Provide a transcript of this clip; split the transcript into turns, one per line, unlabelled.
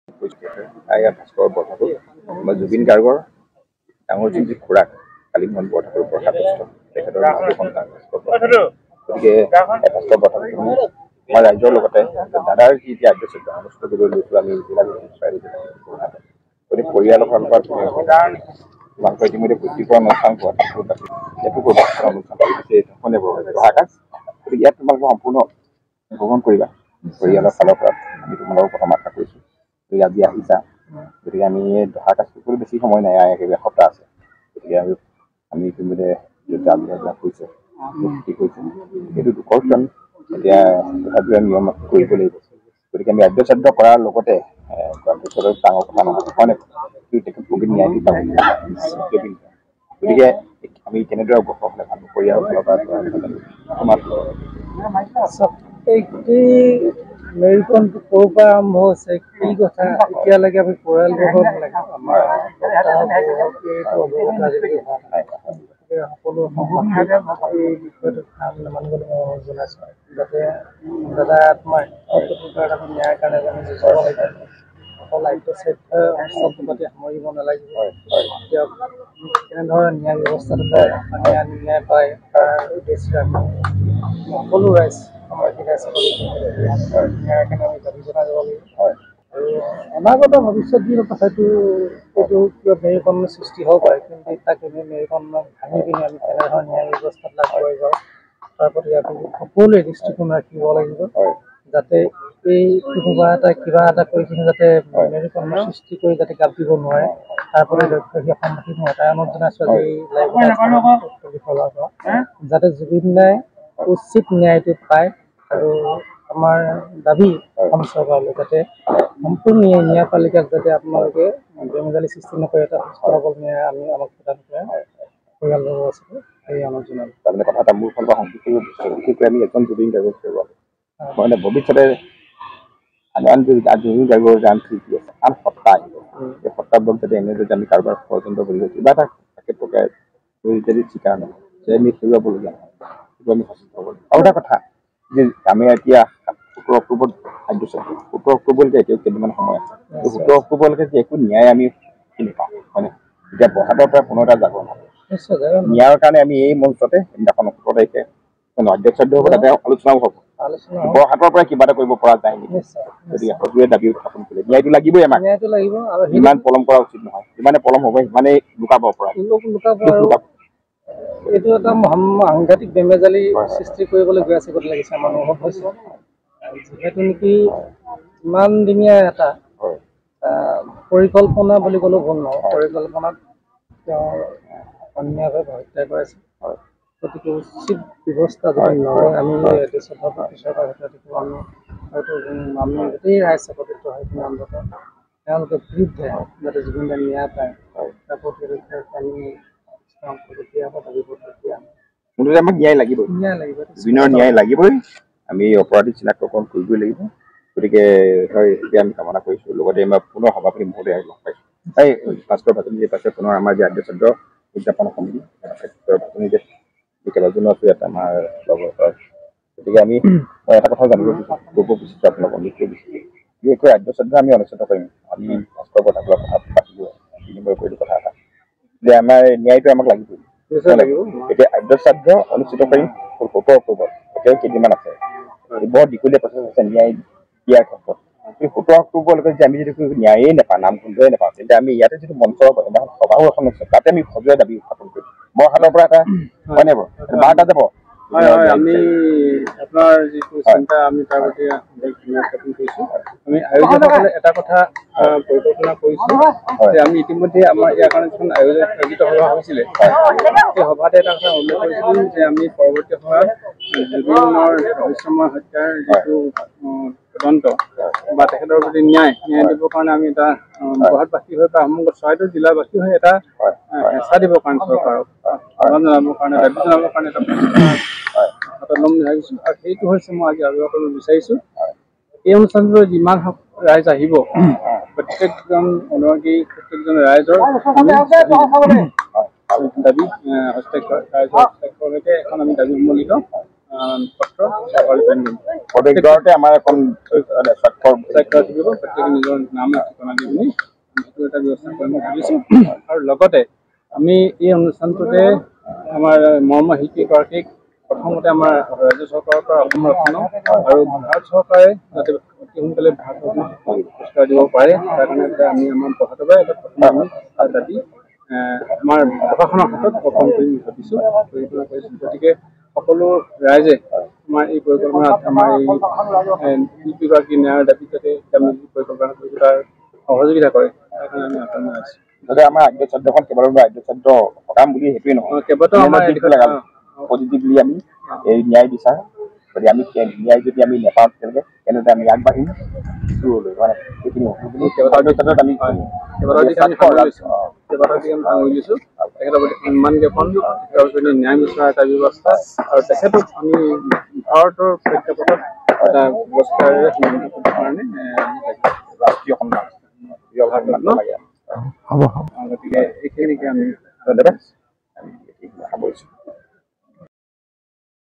ভাস্কৰ বৰঠাকুৰ বা জুবিন গাৰ্গৰ ডাঙৰ যি খুৰাক কালিমোহন বৰঠাকুৰ বৰ্ষাপুষ্ট তেখেতৰ নামটো সন্তান ভাস্কৰ বৰঠাকুৰ। গতিকে ভাস্কৰ বৰঠাকুৰ আমাৰ ৰাইজৰ লগতে দাদাৰ যি এতিয়া আদ্যশ্য অনুষ্ঠিত কৰিবলৈ লৈছোঁ আমি জিলা গতিকে পৰিয়ালৰ ফালৰ পৰা তোমালোকৰ ইতিমধ্যে পুষ্টিকৰ অনুষ্ঠান পোৱা ইয়াতো অনুষ্ঠান কৰিছে দহাকাশ। গতিকে ইয়াত তোমালোকে সম্পূৰ্ণ গ্ৰহণ কৰিবা পৰিয়ালৰ ফালৰ পৰা আমি তোমালোকৰ প্ৰথম আশা কৰিছোঁ। আজি আহিছা গতিকে আমি দহাকাশ বেছি সময় নাই একেবাৰে এসপ্তাহ আছে। গতিকে আমি ইতিমধ্যে কৰিছে কি কৰিছে সেইটো দুখৰজন এতিয়া তথাপিও নিয়ম কৰিব লাগিব। গতিকে আমি আদ্যশ্ৰাদ্ধ কৰাৰ লগতে ডাঙৰ কথা নহয় হয় নে তেখেত প্ৰকৃত ন্যায় দি পাব। গতিকে আমি কেনেদৰে অগ্ৰসৰ হ'লে ভাল পৰিয়ালৰ ফালৰ পৰা
এই গোটেই মেৰিকনটো ক'ৰ পৰা আৰম্ভ হৈছে কি কথা এতিয়ালৈকে আমি পৰিয়ালবৰ্গত সকলো এই বিষয়টো মানিবলৈ মই জনাইছোঁ যাতে দাদা তোমাৰ আমি ন্যায়ৰ কাৰণে অকল আদ্যশ্ৰাদ্ধ অনুষ্ঠানটোৰ প্ৰতি সামৰিব নালাগিব। তেওঁক কেনেধৰণে ন্যায় ব্যৱস্থাটো ন্যায় পায় তাৰ উদ্দেশ্যে আমি সকলো ৰাইজ আমাৰ ন্যায়ৰ কাৰণে আমি দাবী জনাই যাব লাগিব। আৰু অনাগত ভৱিষ্যত দিনৰ কথাটো এইটো কিবা মেৰুকৰণৰ সৃষ্টি হ'ব পাৰে, কিন্তু তাক আমি মেৰুকৰণক ভাঙি পিনি আমি কেনেধৰণে ন্যায় ব্যৱস্থাত আগবঢ়াই যাওঁ তাৰ প্ৰতি আমি সকলোৱে দৃষ্টিকোণ ৰাখিব লাগিব, যাতে এই কোনোবা কিবা এটা কৰি কিনে যাতে মেৰুকৰণৰ সৃষ্টি কৰি যাতে গাপ দিব নোৱাৰে তাৰ প্ৰতি লক্ষ্য সন্মুখীন হয়। তাৰ অনুৰোধ জনাইছোঁ যাতে জুবিন দাই উচিত ন্যায়টো পায়। আৰু আমাৰ দাবী অসম চৰকাৰলৈ যাতে সম্পূৰ্ণ ন্যায়পালিকাক যাতে আপোনালোকে বেমেজালি সৃষ্টি নকৰে, এটা সুস্থ সবল ন্যায় আমি আমাক প্ৰদান কৰে পৰিয়ালবৰ্গ আছে সেই অনুৰোধ জনালোঁ।
তাৰমানে কথা এটা মোৰ ফালৰ পৰা সংযুক্ত বিশেষকৈ আমি এজন জুবিন গাৰ্গক মানে ভৱিষ্যতে জুবিন গাৰ্গৰ গান কি আছে আন সত্তা আহিব এই সত্তাবোৰক যাতে এনে যদি আমি কাৰোবাৰ ষড়যন্ত্ৰ কৰিব কিবা এটা তাকে প্ৰকাৰে যদি স্বীকাৰ নহয় যে আমি হেৰুৱাবলগীয়া নহয় সেইটো আমি সচেতন হ'ব লাগিব। আৰু এটা কথা যে আমি এতিয়া 17 অক্টোবৰত 17 অক্টোবৰলৈকে এতিয়াও কেইদিনমান সময় আছে। 17 অক্টোবৰলৈকে যে একো ন্যায় আমি চিনি পাওঁ হয়নে? এতিয়া বহাগৰ পৰা 15 টা জাগৰণ হ'ব ন্যায়ৰ কাৰণে আমি এই মঞ্চতে সেইদিনাখন 17 তাৰিখে অধ্যক্ষ হ'ব, তাতে আলোচনাও হ'ব। বৰহাটৰ পৰা কিবা এটা কৰিব পৰা যায় নেকি? গতিকে সকলোৱে দাবী উত্থাপন কৰিলে ন্যায়টো লাগিবই আমাক, ইমান পলম কৰা উচিত নহয়। যিমানে পলম হ'ব সিমানেই লুকাব পৰা
এইটো এটা সাংঘাতিক বেমেজালি সৃষ্টি কৰিবলৈ গৈ আছে গতি লাগিছে আমাৰ অনুভৱ হৈছে। যিহেতু নেকি ইমান দিনীয়া এটা পৰিকল্পনা বুলি ক'লেও ভুল নহয়, পৰিকল্পনাত তেওঁ অন্যায়ভাৱে হত্যা কৰাইছে। গতিকে উচিত ব্যৱস্থা যদি নলয় আমি চৰকাৰ আমি হয়তো আমি গোটেই ৰাইজ একত্ৰিত হৈ কিনে অন্তত তেওঁলোকৰ বিৰুদ্ধে যাতে জুবিন দাই ন্যায় পায় তাৰ প্ৰতি আমি
মুঠতে আমাক ন্যায় লাগিবই, জুবিনৰ ন্যায় লাগিবই। আমি অপৰাধী চিনাক্তকৰণ কৰিবই লাগিব। গতিকে হয় এতিয়া আমি কামনা কৰিছোঁ। লগতে আমাৰ পুনৰ সভাপতি মহোদয় লগ পাইছোঁ এই ভাস্কৰ ভাটনি পাছে পুনৰ আমাৰ যি আদ্যশ্ৰাদ্ধ উদযাপন সমিতি ভাটনিতে কেইবাজনো আছোঁ ইয়াত আমাৰ লগৰ। গতিকে আমি এটা কথা জানিব বিচাৰিছোঁ আপোনালোকৰ বিশেষকৈ আদ্যশ্ৰাদ্ধ আমি অনুষ্ঠিত কৰিম। আমি ভাস্কৰ বৰঠাকুৰৰ কথা পাতিলোঁ বিনিময় কৰিলোঁ কথা এটা যে আমাৰ ন্যায়টো আমাক লাগিবই। এতিয়া আদ্যশ্ৰাদ্ধ অনুষ্ঠিত কৰিম 17 অক্টোবৰ এতিয়াও কেইদিনমান আছে। বৰ দীঘলীয়া প্ৰচেছ আছে ন্যায় দিয়াৰ ক্ষেত্ৰত। 17 অক্টোবৰলৈকে যদি আমি যদি ন্যায়েই নাপাওঁ, নাম গোন্ধই নাপাওঁ, তেন্তে আমি ইয়াতে যিটো মঞ্চ সভাও এখন আছে তাতে আমি সজোৰে দাবী উত্থাপন কৰিম। বৰহাটৰ পৰা এটা হয় নাই বাৰু বাৰ্তা যাব।
আমি আপোনাৰ যিটো চিন্তা আমি তাৰ প্ৰতি উত্থাপন কৰিছোঁ। আমি আয়োজকসকলে এটা কথা পৰিকল্পনা কৰিছোঁ যে আমি ইতিমধ্যে আমাৰ ইয়াৰ কাৰণে যিখন আয়োজিত সভা হৈছিলে সেই সভাতে এটা কথা উল্লেখ কৰিছিলোঁ যে আমি পৰৱৰ্তী সময়ত জুবিনৰ ৰহস্যময় হত্যাৰ যিটো তদন্ত বা তেখেতৰ প্ৰতি ন্যায় দিবৰ কাৰণে আমি এটা বৰহাটবাসী হৈ বা সমগ্ৰ চৰাইদেউ জিলাবাসী হৈ এটা হেঁচা দিবৰ কাৰণে চৰকাৰক আহ্বান জনাবৰ কাৰণে দাবী জনাবৰ কাৰণে এটা হাতত ল'ম বুলি ভাবিছোঁ। আৰু সেইটো হৈছে মই আজি আলোচনা কৰিব বিচাৰিছোঁ। এই অনুষ্ঠানটোলৈ যিমান ৰাইজ আহিব প্ৰত্যেকজন অনুৰাগী প্ৰত্যেকজন ৰাইজৰ দাবী হস্তাক্ষৰ ৰাইজৰ হস্তাক্ষৰলৈকে এখন আমি দাবী সম্বলিত
পত্ৰ চৰকাৰী পেন দিম
প্ৰত্যেকগৰাকীয়ে আমাৰ এখন
স্বাক্ষৰ থাকিব প্ৰত্যেকে নিজৰ নাম ঠিকনা দি পিনি সেইটো এটা ব্যৱস্থা কৰিম বুলি ভাবিছোঁ আৰু লগতে আমি এই অনুষ্ঠানটোতে আমাৰ মৰ্ম শিল্পীগৰাকীক প্ৰথমতে আমাৰ ৰাজ্য চৰকাৰৰ পৰা অসম ৰত্ন আৰু ভাৰত চৰকাৰে যাতে অতি সোনকালে ভাৰত ৰত্ন পুৰস্কাৰ দিব পাৰে তাৰ কাৰণে আমি আমাৰ পঢ়াটো এটা প্ৰথম আমি দাবী আমাৰ প্ৰশাসনৰ হাতত অৰ্পণ কৰিম বুলি ভাবিছোঁ গতিকে সকলো ৰাইজে আমাৰ এই পৰিকল্পনাত আমাৰ এই শিল্পীগৰাকী ন্যায়ৰ দাবী যাতে আমি পৰিকল্পনা কৰি তাৰ সহযোগিতা কৰে তাৰ কাৰণে আমি আহ্বান জনাইছোঁ
যাতে আমাৰ আদ্য ছাত্ৰখন কেৱল আদ্য ছাত্ৰ সকাম বুলি সেইটোৱে নহয়
কেইবাটাও আমাৰ
পজিটিভলি আমি এই ন্যায় বিচাৰোঁ গতিকে আমি ন্যায় যদি আমি নাপাওঁ তেনেহ'লে আমি আগবাঢ়িম দূৰলৈ মানে সেইখিনি ক্ষেত্ৰত আমি
তেখেতৰ প্ৰতি সন্মান জ্ঞাপন তেখেতৰ ন্যায় বিচৰা এটা ব্যৱস্থা আৰু তেখেতক আমি ভাৰতৰ প্ৰেক্ষাপটত এটা পুৰস্কাৰেৰে সন্মানিত কৰিবৰ কাৰণে
ৰাষ্ট্ৰীয় সন্মান লাগে
গতিকে এইখিনিকে আমি
ধন্যবাদ